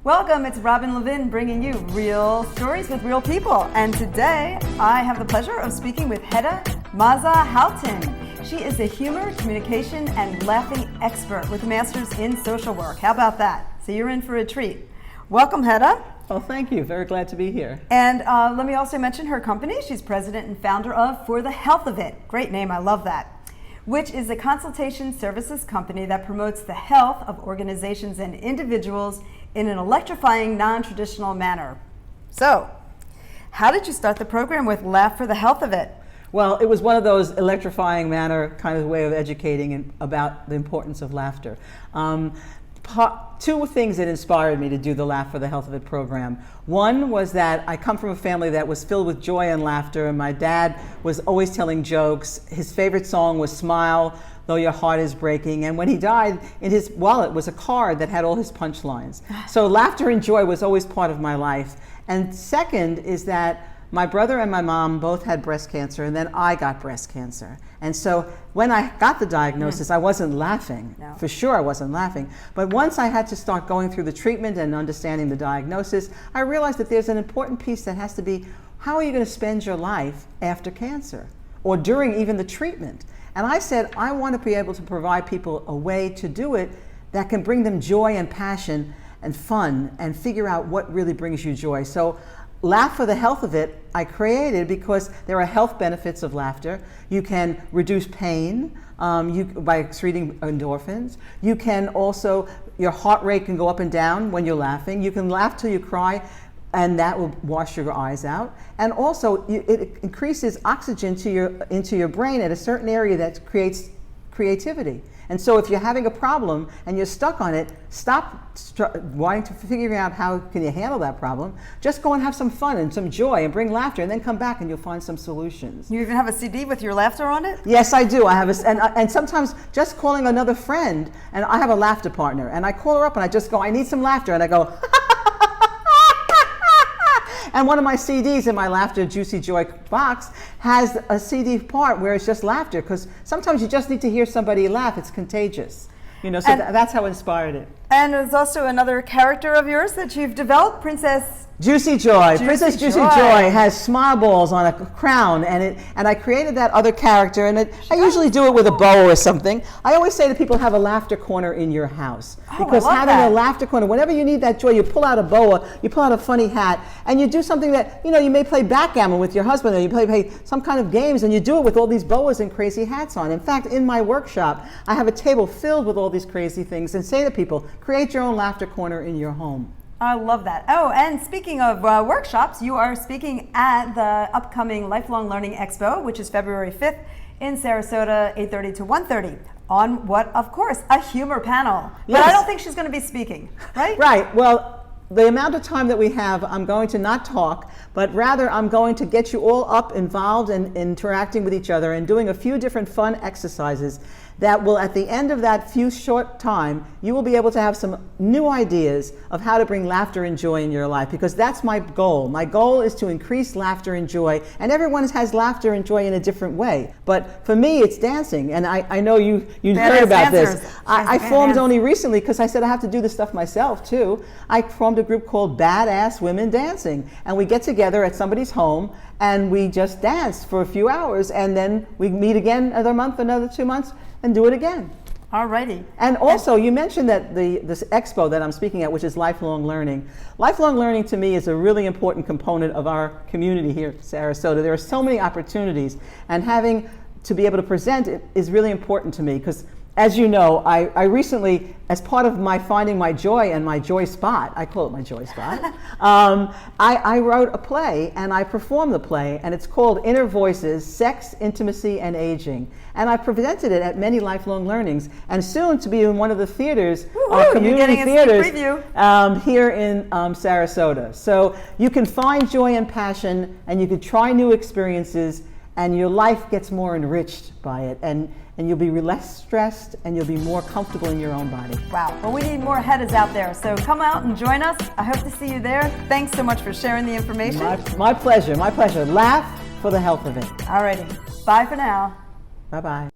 Welcome, it's Robyn Levin bringing you real stories with real people. And today I have the pleasure of speaking with Hedda-Matza-Haughton. She is a humor, communication, and laughing expert with a master's in social work. How about that? So you're in for a treat. Welcome, Hedda. Well, thank you. Very glad to be here. And let me also mention her company. She's president and founder of For the Health of It. Great name, I love that. Which is a consultation services company that promotes the health of organizations and individuals in an electrifying, non-traditional manner. So, how did you start the program with Laugh for the Health of It? Well, it was one of those electrifying manner kind of way of educating about the importance of laughter. Two things that inspired me to do the Laugh for the Health of It program. One was that I come from a family that was filled with joy and laughter, and my dad was always telling jokes. His favorite song was Smile, Though Your Heart Is Breaking. And when he died, in his wallet was a card that had all his punchlines. So laughter and joy was always part of my life. And second is that my brother and my mom both had breast cancer, and then I got breast cancer. And so when I got the diagnosis, I wasn't laughing. No. For sure I wasn't laughing. But once I had to start going through the treatment and understanding the diagnosis, I realized that there's an important piece that has to be, how are you going to spend your life after cancer or during even the treatment? And I said, I want to be able to provide people a way to do it that can bring them joy and passion and fun and figure out what really brings you joy. So Laugh for the Health of It, I created because there are health benefits of laughter. You can reduce pain by excreting endorphins. You can also, your heart rate can go up and down when you're laughing. You can laugh till you cry, and that will wash your eyes out. And also, it increases oxygen into your brain at a certain area that creates creativity. And so if you're having a problem and you're stuck on it, stop wanting to figure out how can you handle that problem. Just go and have some fun and some joy and bring laughter, and then come back and you'll find some solutions. You even have a CD with your laughter on it? Yes, I do. I have and sometimes just calling another friend, and I have a laughter partner, and I call her up and I just go, I need some laughter, and I go, and one of my CDs in my Laughter Juicy Joy box has a CD part where it's just laughter, because sometimes you just need to hear somebody laugh. It's contagious. You know, so that's how it inspired it. And there's also another character of yours that you've developed, Princess Juicy Joy. Princess Juicy Joy has smile balls on a crown, and I created that other character, and I usually do it with a bow or something. I always say to people, have a laughter corner in your house, because having a laughter corner, whenever you need that joy, you pull out a boa, you pull out a funny hat, and you do something that, you know, you may play backgammon with your husband, or you play some kind of games, and you do it with all these boas and crazy hats on. In fact, in my workshop, I have a table filled with all these crazy things, and say to people, create your own laughter corner in your home. I love that. Oh, and speaking of workshops, you are speaking at the upcoming Lifelong Learning Expo, which is February 5th in Sarasota, 8:30 to 1:30, on what, of course, a humor panel. Yes. But I don't think she's going to be speaking, right? Right. Well, the amount of time that we have, I'm going to not talk, but rather I'm going to get you all up, involved, and interacting with each other and doing a few different fun exercises that will, at the end of that few short time, you will be able to have some new ideas of how to bring laughter and joy in your life, because that's my goal. My goal is to increase laughter and joy, and everyone has laughter and joy in a different way. But for me, it's dancing, and I know you heard about this. I formed only recently, because I said I have to do this stuff myself too. I formed a group called Badass Women Dancing, and we get together at somebody's home and we just dance for a few hours, and then we meet again another month, another 2 months, and do it again. Alrighty. And also, you mentioned that this expo that I'm speaking at, which is lifelong learning. Lifelong learning to me is a really important component of our community here at Sarasota. There are so many opportunities, and having to be able to present it is really important to me, because as you know, I recently, as part of my finding my joy and my joy spot, I call it my joy spot, I wrote a play and I performed the play, and it's called Inner Voices, Sex, Intimacy, and Aging. And I presented it at many lifelong learnings, and soon to be in one of the theaters, community theaters here in Sarasota. So you can find joy and passion, and you can try new experiences, and your life gets more enriched by it, and you'll be less stressed, and you'll be more comfortable in your own body. Wow. Well, we need more Heddas out there, so come out and join us. I hope to see you there. Thanks so much for sharing the information. My pleasure, my pleasure. Laugh for the health of it. Alrighty. Bye for now. Bye-bye.